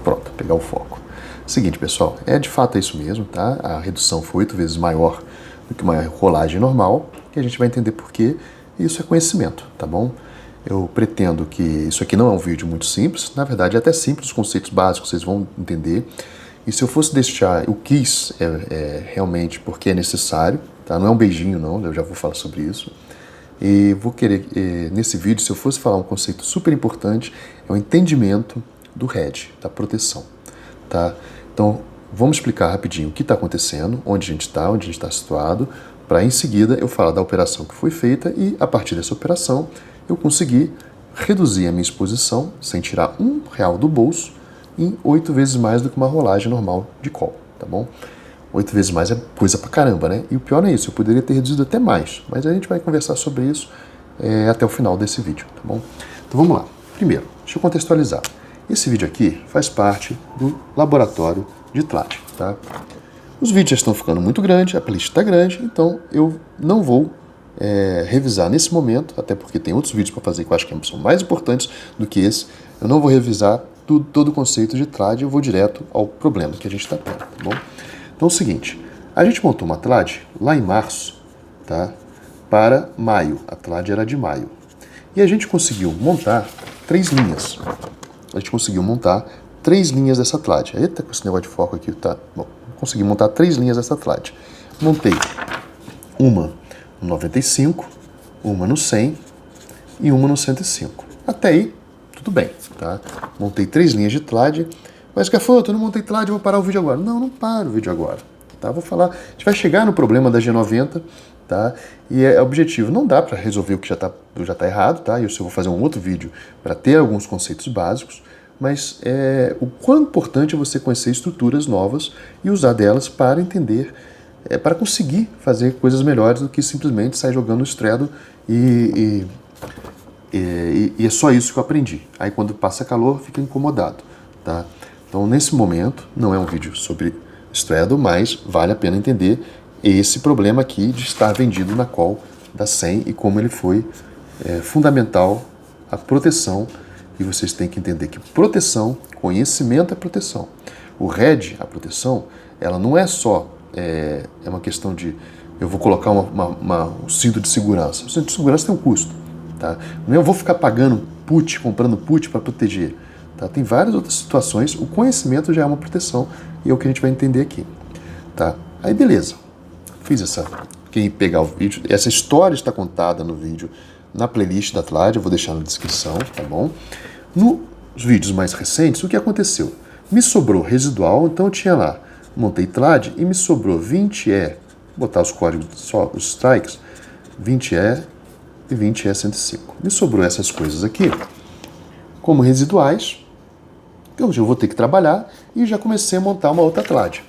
Pronto, pegar o foco. Seguinte, pessoal, de fato é isso mesmo, tá? A redução foi 8 vezes maior do que uma rolagem normal, e a gente vai entender por quê. Isso é conhecimento, tá bom? Eu pretendo que isso aqui não é um vídeo muito simples, na verdade é até simples, os conceitos básicos vocês vão entender. E se eu fosse deixar, eu quis realmente porque é necessário, tá? Não é um beijinho não, eu já vou falar sobre isso. E vou querer, nesse vídeo, se eu fosse falar um conceito super importante, é o entendimento do RED, da proteção, tá? Então, vamos explicar rapidinho o que está acontecendo, onde a gente está situado, para em seguida eu falar da operação que foi feita e, a partir dessa operação, eu consegui reduzir a minha exposição, sem tirar R$1 do bolso, em 8 vezes mais do que uma rolagem normal de call, tá bom? 8 vezes mais é coisa pra caramba, né? E o pior não é isso, eu poderia ter reduzido até mais, mas a gente vai conversar sobre isso até o final desse vídeo, tá bom? Então vamos lá. Primeiro, deixa eu contextualizar. Esse vídeo aqui faz parte do laboratório de TLAD, tá? Os vídeos já estão ficando muito grandes, a playlist está grande, então eu não vou revisar nesse momento, até porque tem outros vídeos para fazer que eu acho que são mais importantes do que esse. Eu não vou revisar todo o conceito de TLAD, eu vou direto ao problema que a gente está tendo, tá bom? Então é o seguinte, a gente montou uma TLAD lá em março, tá? Para maio, a TLAD era de maio. E a gente conseguiu montar 3 linhas. A gente conseguiu montar 3 linhas dessa TLAD. Eita, com esse negócio de foco aqui, tá? Bom, consegui montar 3 linhas dessa TLAD. Montei uma no 95, uma no 100 e uma no 105. Até aí, tudo bem, tá? Montei 3 linhas de TLAD, mas Gafanhoto, eu não montei TLAD, vou parar o vídeo agora. Não paro o vídeo agora, tá? Vou falar, a gente vai chegar no problema da G90, tá? E é objetivo, não dá para resolver o que já tá errado, tá? Eu vou fazer um outro vídeo para ter alguns conceitos básicos, mas o quão importante é você conhecer estruturas novas e usar delas para entender, para conseguir fazer coisas melhores do que simplesmente sair jogando o Straddle e é só isso que eu aprendi. Aí quando passa calor, fica incomodado, tá? Então nesse momento, não é um vídeo sobre Straddle, mas vale a pena entender esse problema aqui de estar vendido na call da 100 e como ele foi fundamental a proteção. E vocês têm que entender que proteção, conhecimento é proteção. O RED, a proteção, ela não é só uma questão de eu vou colocar um cinto de segurança. O cinto de segurança tem um custo, tá? Não é eu vou ficar pagando put, comprando put para proteger, tá? Tem várias outras situações. O conhecimento já é uma proteção e é o que a gente vai entender aqui, tá? Aí beleza, fiz quem pegar o vídeo, essa história está contada no vídeo, na playlist da TLAD, eu vou deixar na descrição, tá bom? Nos vídeos mais recentes, o que aconteceu? Me sobrou residual, então eu tinha lá, montei TLAD e me sobrou 20E, vou botar os códigos, só os strikes, 20E e 20E105. Me sobrou essas coisas aqui, como residuais, que eu vou ter que trabalhar e já comecei a montar uma outra TLAD.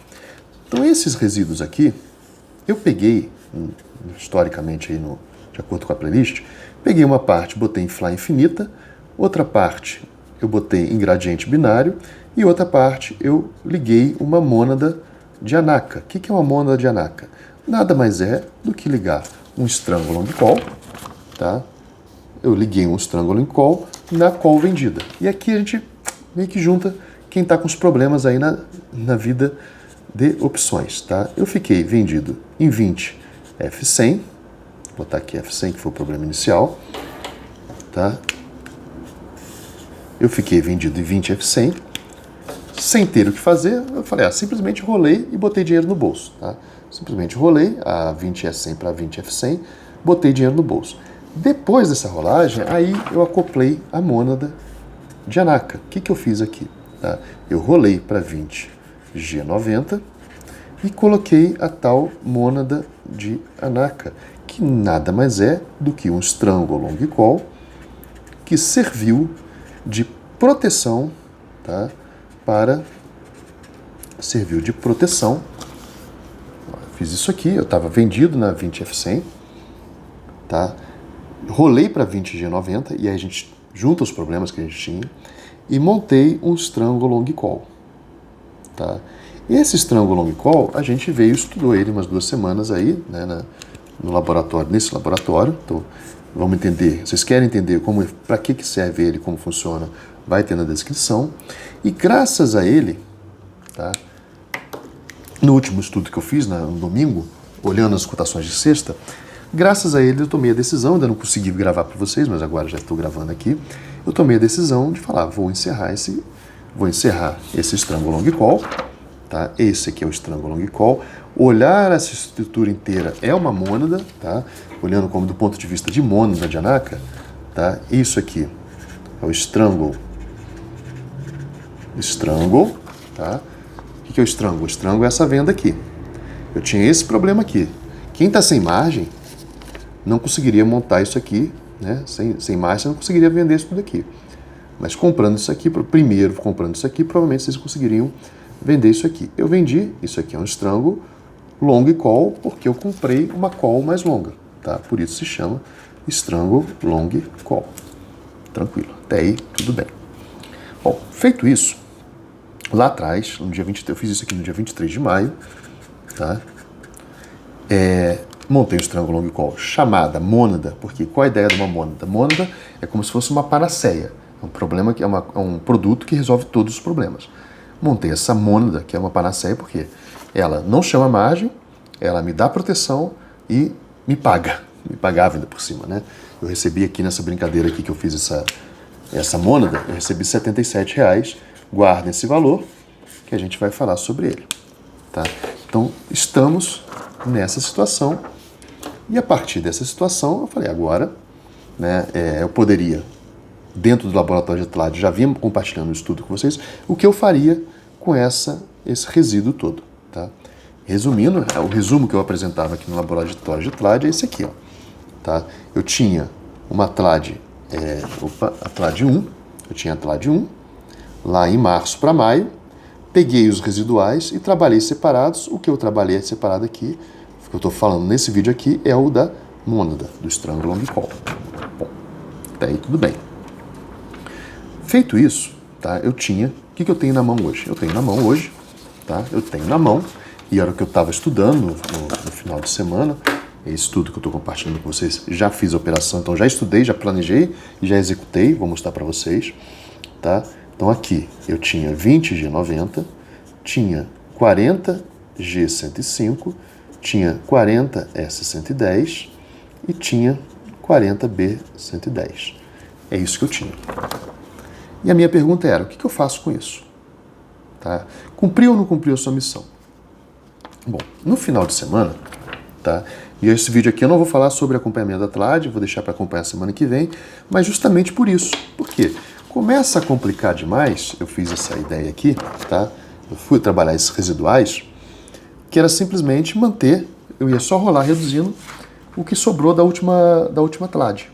Então esses resíduos aqui, eu peguei, historicamente aí de acordo com a playlist, peguei uma parte, botei em fly infinita, outra parte eu botei em gradiente binário e outra parte eu liguei uma mônada de Anaka. O que é uma mônada de Anaka? Nada mais é do que ligar um strangle long call, tá? Eu liguei um strangle long call na call vendida. E aqui a gente meio que junta quem está com os problemas aí na vida de opções, tá? Eu fiquei vendido em 20 F100, vou botar aqui F100 que foi o problema inicial, tá? Eu fiquei vendido em 20 F100, sem ter o que fazer, eu falei, simplesmente rolei e botei dinheiro no bolso, tá? Simplesmente rolei a 20 F100 para 20 F100, botei dinheiro no bolso. Depois dessa rolagem, aí eu acoplei a mônada de Anaka. O que eu fiz aqui? Tá? Eu rolei para 20 G90 e coloquei a tal mônada de Anaka, que nada mais é do que um strangle long call que serviu de proteção, tá? Serviu de proteção. Fiz isso aqui, eu estava vendido na 20 F100, tá? Rolei para 20 G90 e aí a gente junta os problemas que a gente tinha e montei um strangle long call, tá? Esse strangle long call, a gente estudou ele umas 2 semanas aí, né, no laboratório, nesse laboratório. Estou Vamos entender, vocês querem entender para que serve ele, como funciona, vai ter na descrição. E graças a ele, tá? No último estudo que eu fiz no domingo, olhando as cotações de sexta, graças a ele eu tomei a decisão, ainda não consegui gravar para vocês, mas agora já estou gravando aqui, eu tomei a decisão de falar, vou encerrar esse Strangle Long Call, tá? Esse aqui é o Strangle Long Call. Olhar essa estrutura inteira é uma mônada, tá? Olhando como do ponto de vista de mônada de Anaka, tá? Isso aqui é o Strangle, tá? O que é o Strangle? O Strangle é essa venda aqui. Eu tinha esse problema aqui. Quem está sem margem não conseguiria montar isso aqui, né? Sem margem você não conseguiria vender isso tudo aqui. Mas comprando isso aqui, provavelmente vocês conseguiriam vender isso aqui. Eu vendi, isso aqui é um Strangle Long Call, porque eu comprei uma call mais longa, tá? Por isso se chama Strangle Long Call. Tranquilo, até aí tudo bem. Bom, feito isso, lá atrás, no dia 23, eu fiz isso aqui no dia 23 de maio, tá? Montei o Strangle Long Call chamada mônada, porque qual a ideia de uma mônada? Mônada é como se fosse uma panaceia, é um problema que é um produto que resolve todos os problemas. Montei essa mônada, que é uma panaceia, porque ela não chama margem, ela me dá proteção e me pagava ainda por cima, né? Eu recebi aqui nessa brincadeira aqui que eu fiz essa mônada, eu recebi R$77, guardem esse valor, que a gente vai falar sobre ele, tá? Então, estamos nessa situação, e a partir dessa situação, eu falei, agora, né, eu poderia, dentro do laboratório de Atlas, já vinha compartilhando o estudo com vocês, o que eu faria com esse resíduo todo, tá? Resumindo, o resumo que eu apresentava aqui no laboratório de Atlas é esse aqui, ó, tá? Eu tinha uma Atlas, Atlas 1, eu tinha Atlas 1, lá em março para maio, peguei os residuais e trabalhei separados. O que eu trabalhei separado aqui, o que eu estou falando nesse vídeo aqui, é o da mônada, do Strangle Long Call. Bom, até aí tudo bem. Feito isso, tá, eu tinha... O que eu tenho na mão hoje? Eu tenho na mão hoje, tá? Eu tenho na mão, e era o que eu estava estudando no final de semana, esse estudo que eu estou compartilhando com vocês, já fiz a operação, então já estudei, já planejei e já executei, vou mostrar para vocês, tá? Então aqui eu tinha 20G90, tinha 40G105, tinha 40S110 e tinha 40B110. É isso que eu tinha. E a minha pergunta era, o que eu faço com isso? Tá? Cumpriu ou não cumpriu a sua missão? Bom, no final de semana, tá? E esse vídeo aqui eu não vou falar sobre acompanhamento da TLAD, vou deixar para acompanhar semana que vem, mas justamente por isso. Por quê? Começa a complicar demais, eu fiz essa ideia aqui, tá? Eu fui trabalhar esses residuais, que era simplesmente manter, eu ia só rolar reduzindo o que sobrou da última TLAD.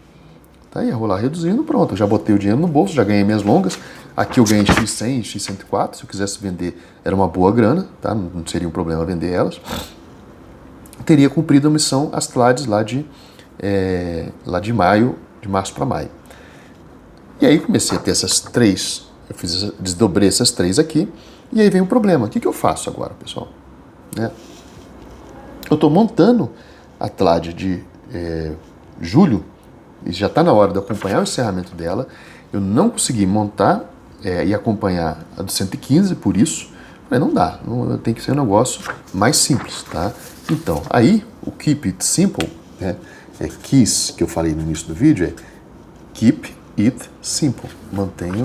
Tá? Ia rolar reduzindo, pronto, eu já botei o dinheiro no bolso, já ganhei minhas longas, aqui eu ganhei X100, X104, se eu quisesse vender era uma boa grana, tá? Não seria um problema vender elas. Teria cumprido a missão, as TLADs lá de março para maio. E aí comecei a ter essas três, desdobrei essas três aqui, e aí vem o problema. O que eu faço agora, pessoal? Né? Eu estou montando a TLAD de julho, e já está na hora de acompanhar o encerramento dela. Eu não consegui montar e acompanhar a do 115, por isso, não dá, tem que ser um negócio mais simples, tá? Então, aí, o Keep It Simple, né, KISS, que eu falei no início do vídeo, é Keep It Simple. Mantenho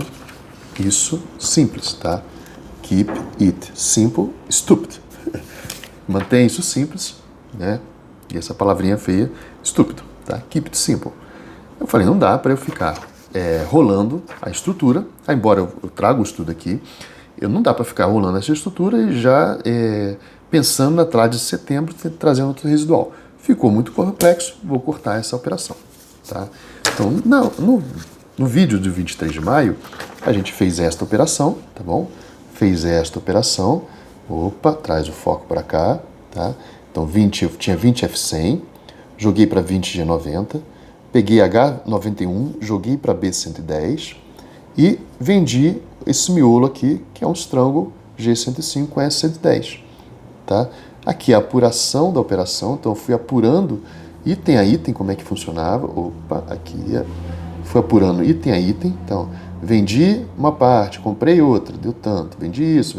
isso simples, tá? Keep It Simple, Stupid. Mantenha isso simples, né? E essa palavrinha feia, estúpido, tá? Keep It Simple. Eu falei, não dá para eu ficar rolando a estrutura, embora eu traga o estudo aqui, não dá para ficar rolando essa estrutura e já pensando na TLAD de setembro, trazendo outro residual. Ficou muito complexo, vou cortar essa operação, tá? Então, no vídeo do 23 de maio, a gente fez esta operação, tá bom? Fez esta operação, opa, traz o foco para cá, tá? Então, eu tinha 20F100, joguei para 20G90, peguei H91, joguei para B110 e vendi esse miolo aqui, que é um Strangle G105 S110. Tá? Aqui é a apuração da operação, então eu fui apurando item a item, como é que funcionava. Opa, aqui foi apurando item a item. Então, vendi uma parte, comprei outra, deu tanto. Vendi isso,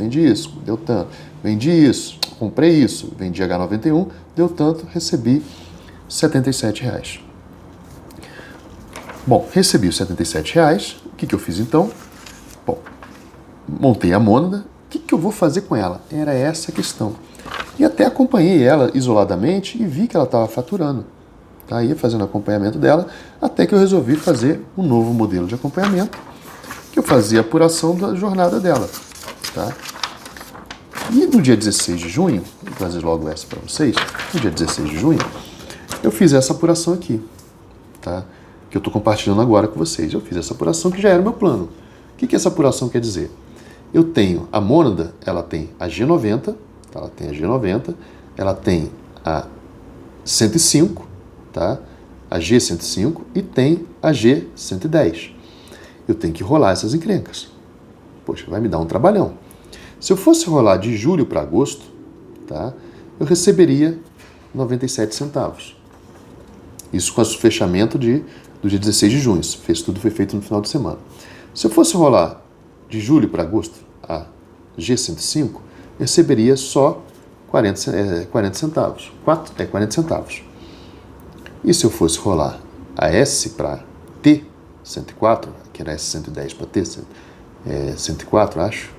deu tanto. Vendi isso, comprei isso, vendi H91, deu tanto, recebi R$ 77. Bom, recebi os R$ 77. O que eu fiz então? Bom, montei a mônada. O que eu vou fazer com ela? Era essa a questão. E até acompanhei ela isoladamente e vi que ela estava faturando. Tá? Ia fazendo acompanhamento dela, até que eu resolvi fazer um novo modelo de acompanhamento, que eu fazia a apuração da jornada dela. Tá? E no dia 16 de junho, vou trazer logo essa para vocês, no dia 16 de junho, eu fiz essa apuração aqui, tá? Que eu estou compartilhando agora com vocês. Eu fiz essa apuração que já era o meu plano. O que essa apuração quer dizer? Eu tenho a mônada, ela tem a G90, ela tem a G90, ela tem a 105, tá? A G105 e tem a G110. Eu tenho que rolar essas encrencas. Poxa, vai me dar um trabalhão. Se eu fosse rolar de julho para agosto, tá? Eu receberia 97 centavos. Isso com o fechamento do dia 16 de junho. Tudo foi feito no final de semana. Se eu fosse rolar de julho para agosto a G105, eu receberia só 40 centavos. 40 centavos. E se eu fosse rolar a S para T104, que era S110 para T104, acho,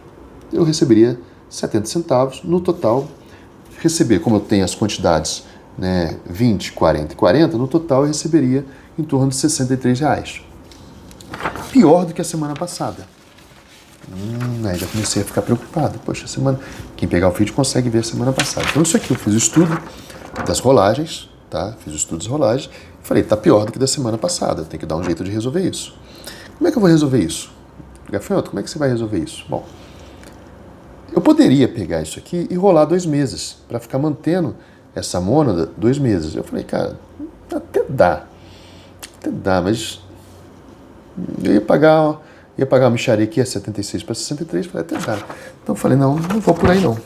eu receberia 70 centavos. No total, receber, como eu tenho as quantidades, né, 20, 40 e 40, no total eu receberia em torno de R$ 63. Pior do que a semana passada. Aí já comecei a ficar preocupado. Poxa, quem pegar o vídeo consegue ver a semana passada. Então isso aqui eu fiz o estudo das rolagens, tá? Fiz o estudo das rolagens e falei, tá pior do que da semana passada, eu tenho que dar um jeito de resolver isso. Como é que eu vou resolver isso? Gafanhoto, como é que você vai resolver isso? Bom, eu poderia pegar isso aqui e rolar 2 meses, para ficar mantendo essa mônada 2 meses. Eu falei, cara, até dá, mas eu ia pagar uma mixaria aqui a 76 para 63, falei, até dá. Então eu falei, não vou por aí não.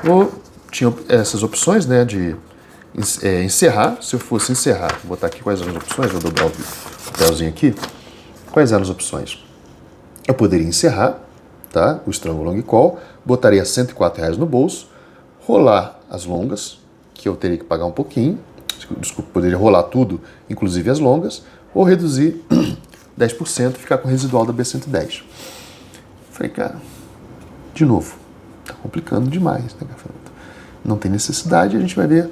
Ou tinha essas opções, né, de encerrar. Se eu fosse encerrar, vou botar aqui quais eram as opções, vou dobrar o papelzinho aqui. Quais eram as opções? Eu poderia encerrar, tá, o Strangle Long Call, botaria R$ 104 no bolso, rolar as longas, que eu teria que pagar um pouquinho, desculpa, poderia rolar tudo, inclusive as longas, ou reduzir 10% e ficar com o residual da B110. Falei, cara, de novo, tá complicando demais, né, Gafanhoto? Não tem necessidade, a gente vai ver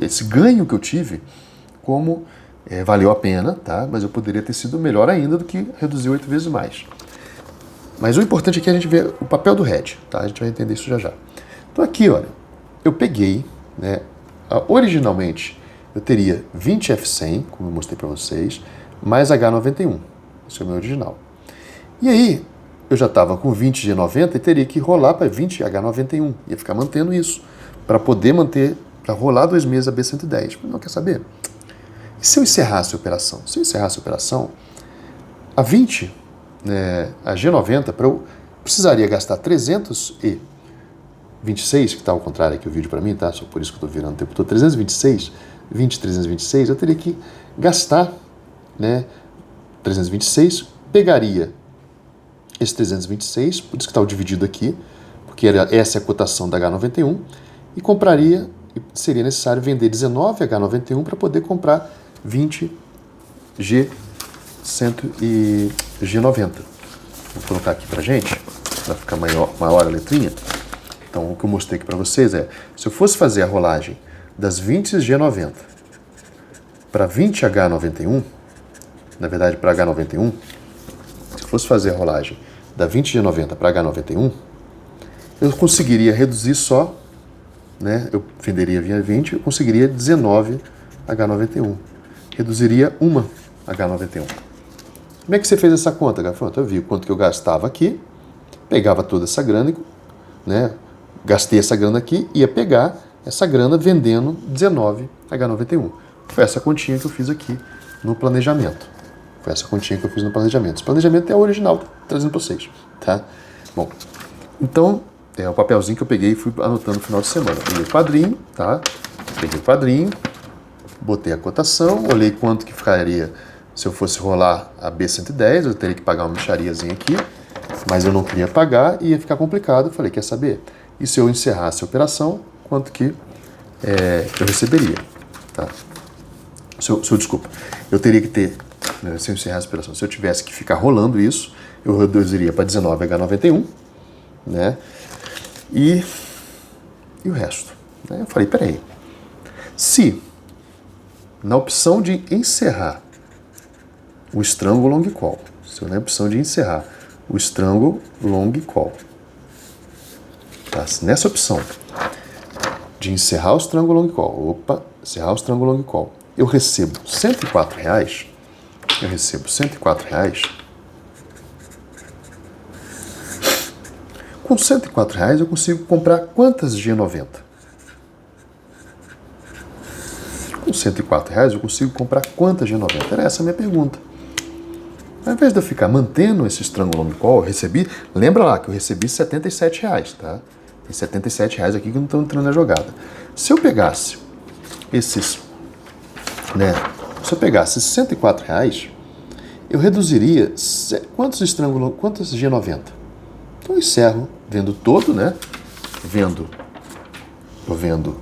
esse ganho que eu tive, como valeu a pena, tá? Mas eu poderia ter sido melhor ainda do que reduzir 8 vezes mais. Mas o importante aqui é a gente ver o papel do hedge, tá? A gente vai entender isso já já. Então aqui, olha, eu peguei, né, originalmente eu teria 20 F100, como eu mostrei para vocês, mais H91. Esse é o meu original. E aí, eu já estava com 20 G90 e teria que rolar para 20 H91. Ia ficar mantendo isso, para poder manter, para rolar 2 meses a B110. Não quer saber? E se eu encerrasse a operação? Se eu encerrasse a operação, a 20, né, a G90, eu precisaria gastar 326, que está ao contrário aqui o vídeo para mim, tá? Só por isso que eu estou virando o tempo todo. 326, 326, eu teria que gastar, né, 326, pegaria esse 326, por isso que está o dividido aqui, porque essa é a cotação da H91, e compraria, e seria necessário vender 19 H91 para poder comprar 20 G90. Vou colocar aqui para gente, para ficar maior a letrinha. Então, o que eu mostrei aqui para vocês é, se eu fosse fazer a rolagem das 20 G90 para 20 H91, na verdade para H91, se eu fosse fazer a rolagem da 20 G90 para H91, eu conseguiria reduzir só, né, eu venderia via 20, eu conseguiria 19 H91. Reduziria uma H91. Como é que você fez essa conta, Gafanhoto? Eu vi quanto que eu gastava aqui, pegava toda essa grana, né, gastei essa grana aqui, ia pegar essa grana vendendo 19 H91. Foi essa continha que eu fiz aqui no planejamento. Esse planejamento é o original, trazendo para vocês, tá? Bom, então, é o papelzinho que eu peguei e fui anotando no final de semana. Peguei o quadrinho, tá? Peguei o quadrinho, botei a cotação, olhei quanto que ficaria se eu fosse rolar a B110, eu teria que pagar uma mixariazinha aqui, mas eu não queria pagar e ia ficar complicado. Eu falei, quer saber? E se eu encerrasse a operação, quanto que eu receberia? Tá? Desculpa, eu teria que ter, né, se eu encerrasse a operação, se eu tivesse que ficar rolando isso, eu reduziria para 19H91, né? E o resto. Né? Eu falei, peraí, se na opção de encerrar o strangle long call, se eu na opção de encerrar o strangle long call, tá? Nessa opção de encerrar o strangle long call, encerrar o strangle long call, eu recebo R$104, com R$104 eu consigo comprar quantas G90? Com R$104 eu consigo comprar quantas G90? Era essa a minha pergunta. Ao invés de eu ficar mantendo esse strangle long call, eu recebi, lembra lá que eu recebi R$77, tá? Tem R$77 aqui que não estão entrando na jogada. Se eu pegasse esses, né? Se eu pegasse R$104, eu reduziria quantos G90? Então eu encerro vendo todo, né? Eu vendo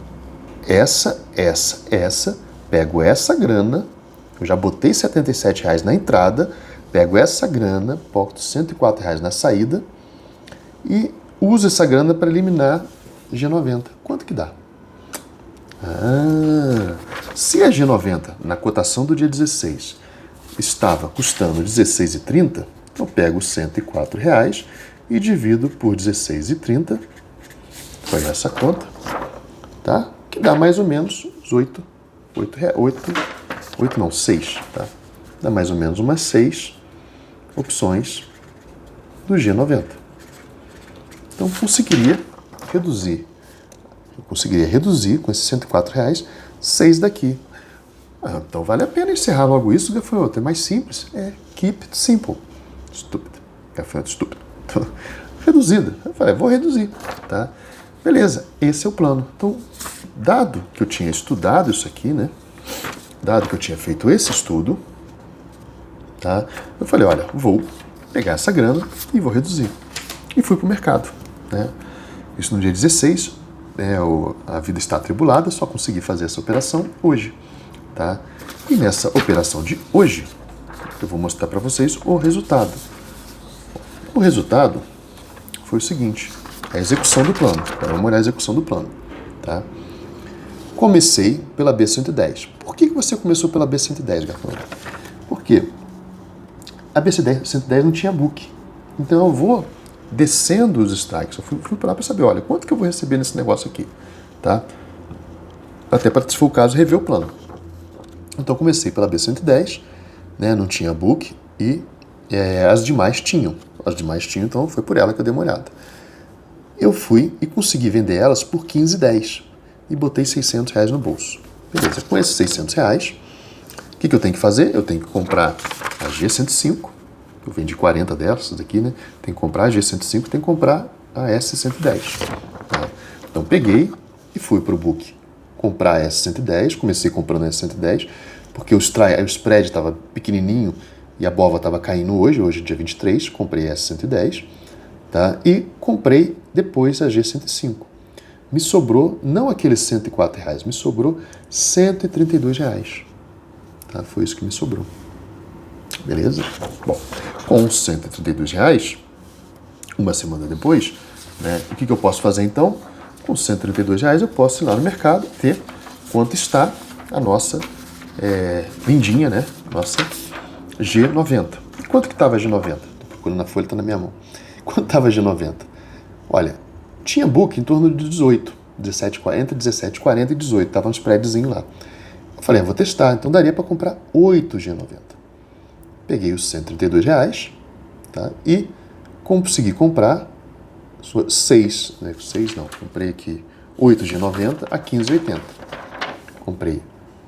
essa, pego essa grana, eu já botei R$77 na entrada, pego essa grana, boto R$104 na saída e uso essa grana para eliminar G90. Quanto que dá? Se a G90, na cotação do dia 16, estava custando R$16,30, eu pego R$104 e divido por R$16,30, foi essa conta, tá? Que dá mais ou menos uns 6, tá? Dá mais ou menos umas 6 opções do G90. Então eu conseguiria reduzir com esses R$104 6 daqui. Então vale a pena encerrar logo isso, gafanhoto. É mais simples. Keep it simple. Estúpido. Gafanhoto estúpido. Reduzida. Eu falei, vou reduzir. Tá? Beleza, esse é o plano. Então, dado que eu tinha estudado isso aqui, né? Dado que eu tinha feito esse estudo, tá? Eu falei, olha, vou pegar essa grana e vou reduzir. E fui para o mercado. Né? Isso no dia 16, a vida está atribulada, só consegui fazer essa operação hoje. Tá? E nessa operação de hoje, eu vou mostrar para vocês o resultado. O resultado foi o seguinte, a execução do plano. Agora vamos olhar a execução do plano. Tá? Comecei pela B110. Por que você começou pela B110, gafanhoto? Porque a B110 não tinha book. Então eu vou descendo os strikes. Eu fui para lá para saber, olha, quanto que eu vou receber nesse negócio aqui. Tá? Até para, se for o caso, rever o plano. Então comecei pela B110, né, não tinha book e as demais tinham. Então foi por ela que eu dei uma olhada. Eu fui e consegui vender elas por R$15,10 e botei R$600 no bolso. Beleza, com esses R$600, o que eu tenho que fazer? Eu tenho que comprar a G105, eu vendi 40 dessas daqui, né? Tem que comprar a G105, tem que comprar a S110. Tá? Então peguei e fui para o book comprar a S110, comecei comprando a S110, porque o spread estava pequenininho e a BOVA estava caindo hoje é dia 23, comprei a S110, tá? E comprei depois a G105. Me sobrou, não aqueles R$104, me sobrou R$132. Tá? Foi isso que me sobrou. Beleza? Bom, com os R$132, uma semana depois, né, o que eu posso fazer então? Com R$132 eu posso ir lá no mercado ter quanto está a nossa lindinha, né? Nossa G90. E quanto que estava a G90? Estou procurando na folha, está na minha mão. Quanto estava a G90? Olha, tinha book em torno de 18, 17,40, 17,40 e 18. Estava um spreadzinho lá. Eu falei, vou testar, então daria para comprar 8 G90. Peguei os R$132, tá? E consegui comprar 6, né? 6 não, comprei aqui 8 G90 a 15,80. Comprei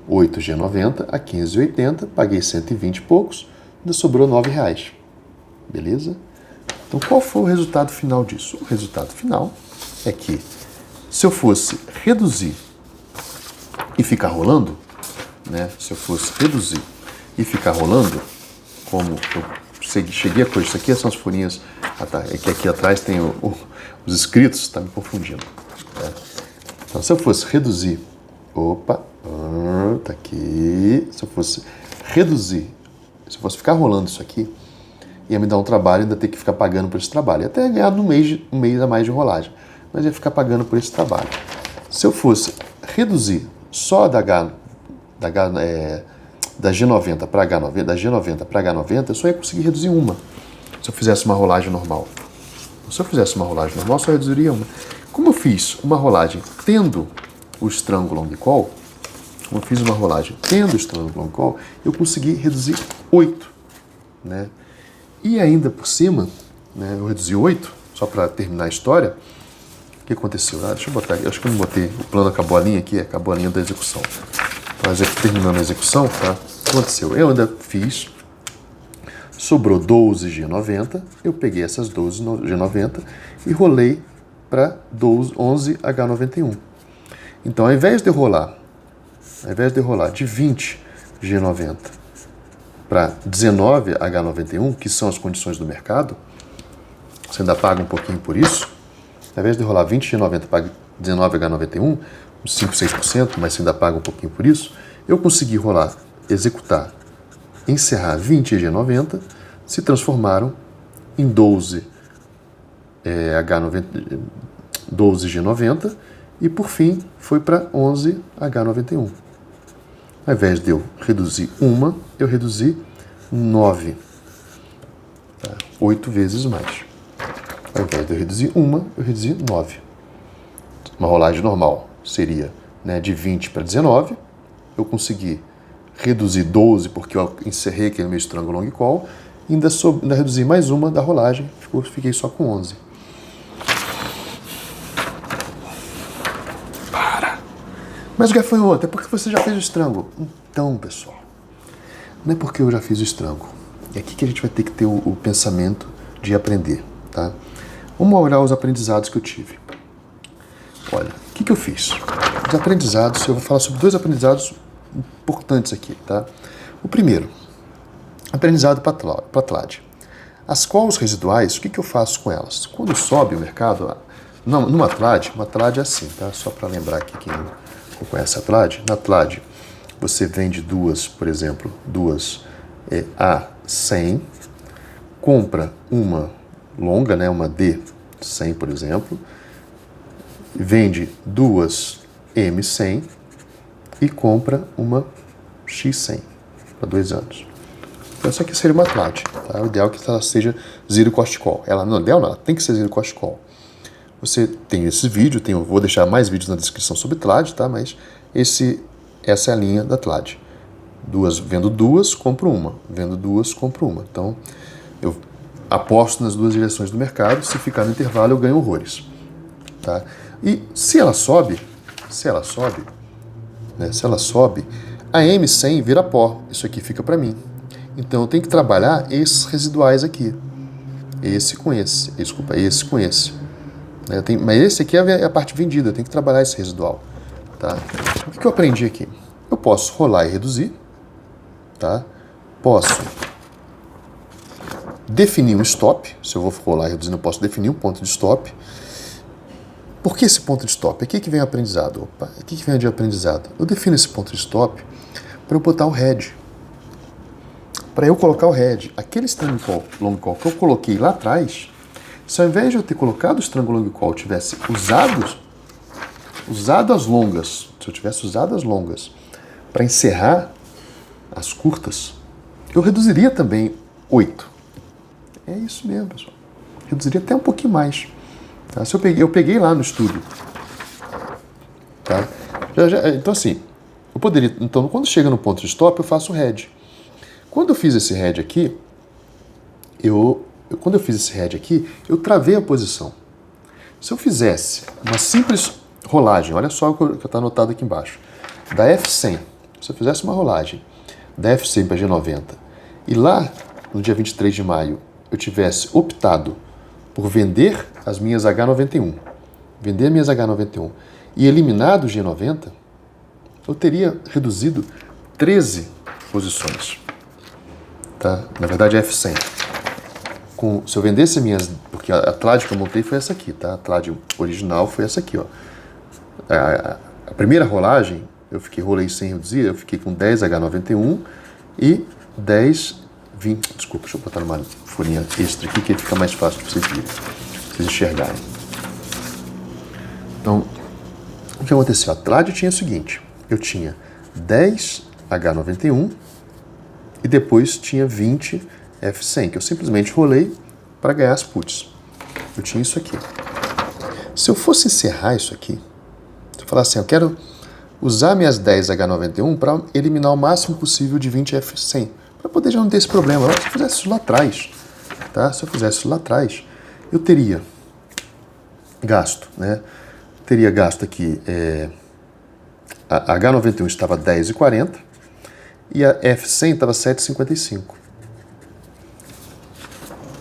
8 G90 a 15,80, paguei 120 e poucos, ainda sobrou R$9. Beleza? Então qual foi o resultado final disso? O resultado final é que se eu fosse reduzir e ficar rolando, né, se eu fosse reduzir e ficar rolando, como eu cheguei a coisa, isso aqui são as folhinhas, é que aqui atrás tem os escritos, está me confundindo. Né? Então, se eu fosse reduzir, tá aqui, se eu fosse reduzir, se eu fosse ficar rolando isso aqui, ia me dar um trabalho, ainda ter que ficar pagando por esse trabalho. Ia até ganhar um mês a mais de rolagem, mas ia ficar pagando por esse trabalho. Se eu fosse reduzir só da G90 para H90, da G90 para H90, eu só ia conseguir reduzir uma. Se eu fizesse uma rolagem normal. Se eu fizesse uma rolagem normal, só reduziria uma. Como eu fiz uma rolagem tendo o strangle long call, eu consegui reduzir 8. Né? E ainda por cima, né, eu reduzi 8, só para terminar a história. O que aconteceu? Deixa eu botar aqui, acho que eu não botei o plano, acabou a linha aqui, acabou a linha da execução. Mas terminando a execução, tá? O que aconteceu? Eu ainda fiz, sobrou 12 G90, eu peguei essas 12 G90 e rolei para 11 H91. Então, ao invés de rolar de 20 G90 para 19 H91, que são as condições do mercado, você ainda paga um pouquinho por isso, ao invés de rolar 20 G90 para 19 H91, uns 5, 6%, mas você ainda paga um pouquinho por isso, eu consegui rolar, executar, encerrar 20 G90, se transformaram em 12 G90 e, por fim, foi para 11 H91. Ao invés de eu reduzir uma, eu reduzi 9. 8 vezes mais. Ao invés de eu reduzir uma, eu reduzi 9. Uma rolagem normal seria, né, de 20 para 19. Eu consegui reduzir 12 porque eu encerrei aquele meu strangle long call. Ainda reduzi mais uma da rolagem. Fiquei só com 11. Mas o gafanhoto, é porque você já fez o strangle. Então, pessoal, não é porque eu já fiz o strangle. É aqui que a gente vai ter que ter o pensamento de aprender, tá? Vamos olhar os aprendizados que eu tive. Olha, o que eu fiz? Os aprendizados, eu vou falar sobre 2 aprendizados importantes aqui, tá? O primeiro, aprendizado para TLAD. As calls residuais, o que eu faço com elas? Quando sobe o mercado, numa TLAD, uma TLAD é assim, tá? Só para lembrar aqui quem não conhece a TLAD. Na TLAD, você vende duas, por exemplo, a 100, compra uma longa, né, uma D100, por exemplo, vende duas M100 e compra uma X100 para 2 anos. Então, essa aqui seria uma TLAD. Tá? O ideal é que ela seja zero cost call. Ela tem que ser zero cost call. Você tem esse vídeo, vou deixar mais vídeos na descrição sobre TLAD, tá? Mas essa é a linha da TLAD. Vendo duas, compro uma. Vendo duas, compro uma. Então, eu aposto nas 2 direções do mercado. Se ficar no intervalo, eu ganho horrores. Tá? E se ela sobe, a M100 vira pó. Isso aqui fica para mim. Então, eu tenho que trabalhar esses residuais aqui. Esse com esse. Mas esse aqui é a parte vendida, eu tenho que trabalhar esse residual. Tá? O que eu aprendi aqui? Eu posso rolar e reduzir. Tá? Posso definir um stop. Se eu vou rolar e reduzir, eu posso definir um ponto de stop. Por que esse ponto de stop? Aqui que vem o aprendizado. Aqui que vem o aprendizado. Eu defino esse ponto de stop para eu botar o head. Para eu colocar o head. Aquele strangle long call que eu coloquei lá atrás, se ao invés de eu ter colocado o strangle long call, eu tivesse usado as longas, se eu tivesse usado as longas para encerrar as curtas, eu reduziria também 8. É isso mesmo, pessoal. Reduziria até um pouquinho mais. Tá? Se eu peguei lá no estúdio. Tá? Então, assim, eu poderia. Então, quando chega no ponto de stop, eu faço o head. Quando eu fiz esse head aqui, eu travei a posição. Se eu fizesse uma simples rolagem, olha só o que está anotado aqui embaixo, da F100, se eu fizesse uma rolagem da F100 para G90 e lá no dia 23 de maio eu tivesse optado por vender as minhas H91, e eliminado o G90, eu teria reduzido 13 posições. Tá? Na verdade é F100. Se eu vendesse minhas... Porque a TLAD que eu montei foi essa aqui, tá? A TLAD original foi essa aqui, ó. A primeira rolagem, rolei sem reduzir, eu fiquei com 10 H91 e 10, 20... Desculpa, deixa eu botar numa folhinha extra aqui que fica mais fácil para vocês verem, pra vocês enxergarem. Então, o que aconteceu? A TLAD tinha o seguinte, eu tinha 10 H91 e depois tinha 20 F100, que eu simplesmente rolei para ganhar as puts. Eu tinha isso aqui. Se eu fosse encerrar isso aqui, se eu falar assim, eu quero usar minhas 10 H91 para eliminar o máximo possível de 20 F100, para poder já não ter esse problema. Se eu fizesse isso lá atrás, tá? Se eu fizesse isso lá atrás, eu teria gasto, né? Teria gasto aqui, a H91 estava 10,40 e a F100 estava 7,55.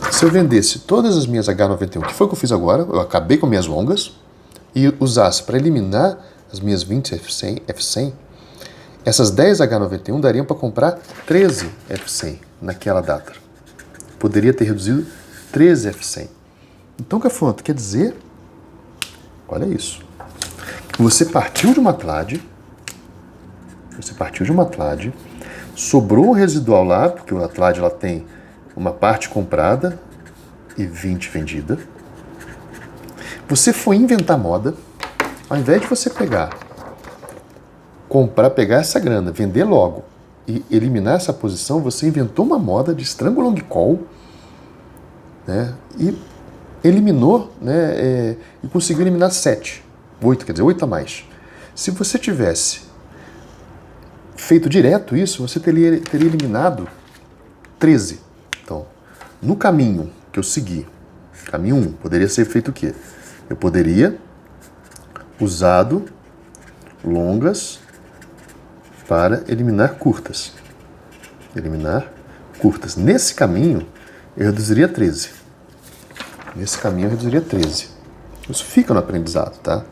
Se eu vendesse todas as minhas H91, que foi o que eu fiz agora, eu acabei com minhas longas e usasse para eliminar as minhas 20 F100, essas 10 H91 dariam para comprar 13 F100 naquela data. Poderia ter reduzido 13 F100. Então, Gafanhoto, quer dizer, olha isso, você partiu de uma TLAD, sobrou um residual lá, porque a TLAD ela tem uma parte comprada e 20 vendida. Você foi inventar moda, ao invés de você pegar essa grana, vender logo e eliminar essa posição, você inventou uma moda de strangle long call, né, e eliminou, né, e conseguiu eliminar 8 a mais. Se você tivesse feito direto isso, você teria eliminado 13. Então, no caminho que eu segui, caminho 1, poderia ser feito o quê? Eu poderia usado longas para eliminar curtas. Nesse caminho, eu reduziria 13. Isso fica no aprendizado, tá?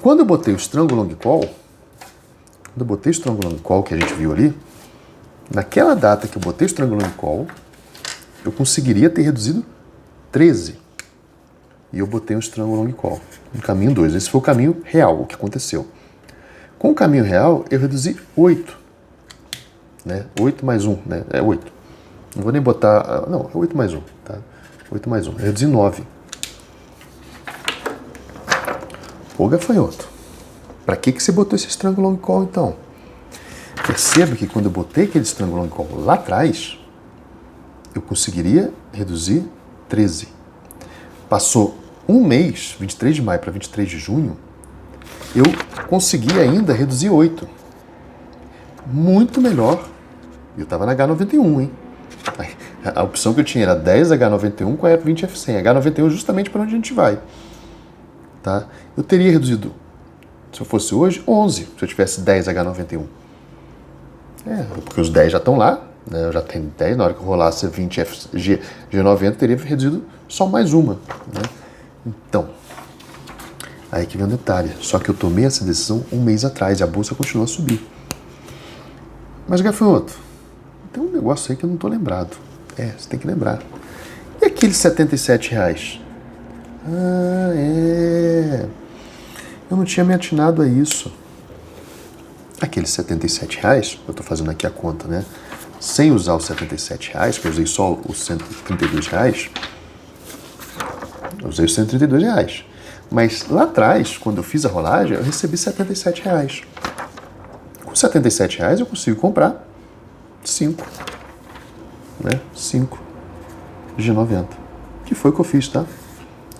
Quando eu botei o strangle long call, que a gente viu ali, naquela data que eu botei o strangle long call, eu conseguiria ter reduzido 13. E eu botei um strangle long call no caminho 2. Esse foi o caminho real, o que aconteceu. Com o caminho real, eu reduzi 8. Né? 8 mais 1, né? É 8. Não vou nem botar... Não, é 8 mais 1. Tá? 8 mais 1. Eu reduzi 9. Ô, Gafanhoto, pra que você botou esse strangle long call, então? Perceba que quando eu botei aquele strangle long call lá atrás, eu conseguiria reduzir 13. Passou um mês, 23 de maio para 23 de junho, eu consegui ainda reduzir 8. Muito melhor. Eu estava na H91, hein? A opção que eu tinha era 10 H91 com a 20 F100. H91 justamente para onde a gente vai. Tá? Eu teria reduzido, se eu fosse hoje, 11, se eu tivesse 10 H91. Porque os 10 já estão lá, né? Eu já tenho 10, na hora que eu rolasse 20 G90, eu teria reduzido só mais uma. Né? Então, aí que vem o detalhe. Só que eu tomei essa decisão um mês atrás e a bolsa continua a subir. Mas, Gafanhoto, tem um negócio aí que eu não estou lembrado. Você tem que lembrar. E aqueles R$77? Eu não tinha me atinado a isso. Aqueles R$77, eu estou fazendo aqui a conta, né? Sem usar os R$77, que eu usei só os R$132, eu usei os R$132. Mas lá atrás, quando eu fiz a rolagem, eu recebi R$77. Com R$77 eu consigo comprar 5. Né? 5 G90. Que foi o que eu fiz, tá?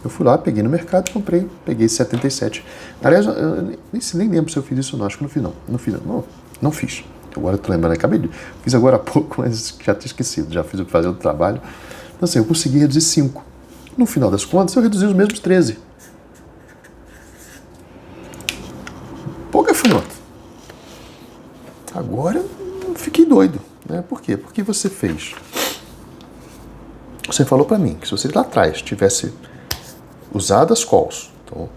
Eu fui lá, peguei no mercado, comprei, peguei 77. Aliás, eu nem lembro se eu fiz isso ou não, acho que não fiz não. Não fiz. Agora eu tô lembrando, fiz agora há pouco, mas já tinha esquecido, já fiz o que fazer do trabalho. Então assim, eu consegui reduzir 5. No final das contas, eu reduzi os mesmos 13. Pô, Gafanhoto, agora eu fiquei doido, né? Por quê? Porque você fez. Você falou pra mim que se você lá atrás tivesse usado as calls, então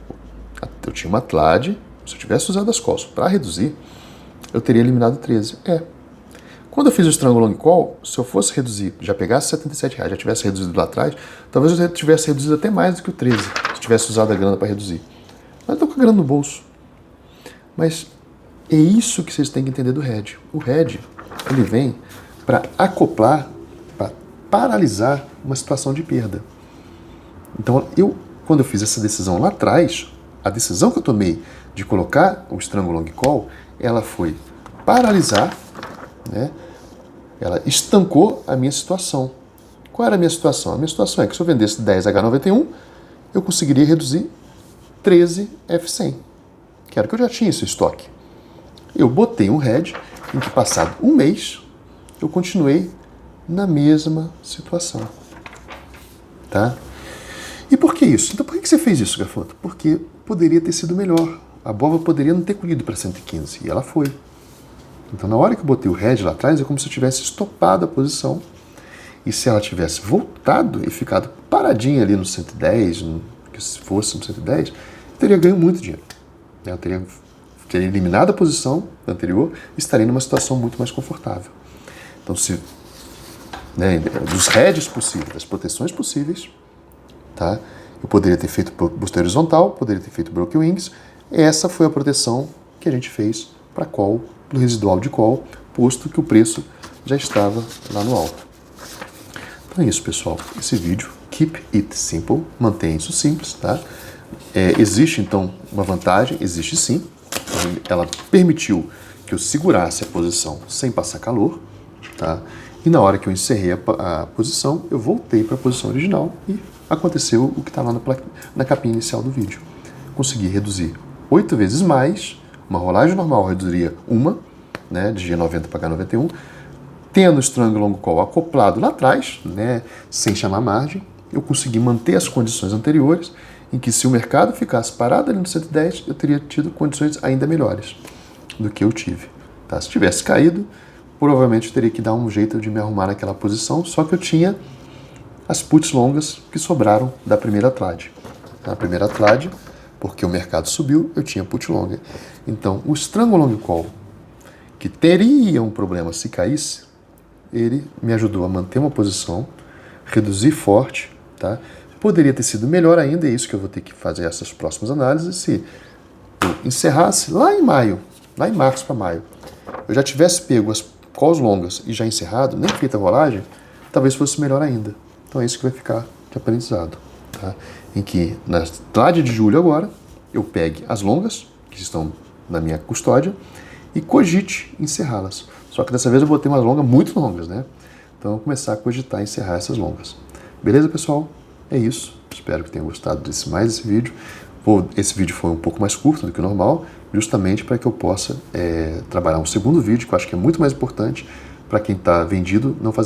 eu tinha uma TLAD, se eu tivesse usado as calls para reduzir, eu teria eliminado 13. Quando eu fiz o Strangle Long Call, se eu fosse reduzir, já pegasse R$77, já tivesse reduzido lá atrás, talvez eu tivesse reduzido até mais do que o 13, se eu tivesse usado a grana para reduzir. Mas eu tô com a grana no bolso. Mas é isso que vocês têm que entender do hedge. O hedge, ele vem para acoplar, para paralisar uma situação de perda. Então, quando eu fiz essa decisão lá atrás, a decisão que eu tomei de colocar o Strangle Long Call, ela foi paralisar, né? Ela estancou a minha situação. Qual era a minha situação? A minha situação é que se eu vendesse 10 H91, eu conseguiria reduzir 13 F100, que era o que eu já tinha esse estoque. Eu botei um hedge em que, passado um mês, eu continuei na mesma situação. Tá? E por que isso? Então por que você fez isso, gafanhoto? Porque poderia ter sido melhor. A Bova poderia não ter colhido para 115, e ela foi. Então na hora que eu botei o hedge lá atrás, é como se eu tivesse estopado a posição. E se ela tivesse voltado e ficado paradinha ali no 110, que se fosse no 110, eu teria ganho muito dinheiro. Eu teria eliminado a posição anterior e estaria numa situação muito mais confortável. Então, dos hedges possíveis, das proteções possíveis, tá? Eu poderia ter feito boost horizontal, poderia ter feito broken wings. Essa foi a proteção que a gente fez para call, do residual de call, posto que o preço já estava lá no alto. Então é isso, pessoal. Esse vídeo, keep it simple, mantenha isso simples, tá? Existe, então, uma vantagem, existe sim. Ela permitiu que eu segurasse a posição sem passar calor, tá? E na hora que eu encerrei a posição, eu voltei para a posição original e aconteceu o que está lá na capinha inicial do vídeo. Consegui reduzir 8 vezes mais, uma rolagem normal reduziria uma, né, de G90 para H91, tendo o Strangle Long Call acoplado lá atrás, né, sem chamar margem, eu consegui manter as condições anteriores, em que se o mercado ficasse parado ali no 110, eu teria tido condições ainda melhores do que eu tive. Tá? Se tivesse caído, provavelmente eu teria que dar um jeito de me arrumar naquela posição, só que eu tinha as puts longas que sobraram da primeira trade. Na primeira trade, porque o mercado subiu, eu tinha put longa. Então, o Strangle Long Call, que teria um problema se caísse, ele me ajudou a manter uma posição, reduzir forte, tá? Poderia ter sido melhor ainda, é isso que eu vou ter que fazer essas próximas análises, se eu encerrasse lá em março para maio, eu já tivesse pego as calls longas e já encerrado, nem feita a rolagem, talvez fosse melhor ainda. Então é isso que vai ficar de aprendizado, tá? Em que na trade de julho agora, eu pegue as longas, que estão na minha custódia, e cogite encerrá-las. Só que dessa vez eu botei umas longas muito longas, né? Então eu vou começar a cogitar encerrar essas longas. Beleza, pessoal? É isso. Espero que tenham gostado desse vídeo. Esse vídeo foi um pouco mais curto do que o normal, justamente para que eu possa trabalhar um segundo vídeo, que eu acho que é muito mais importante para quem está vendido não fazer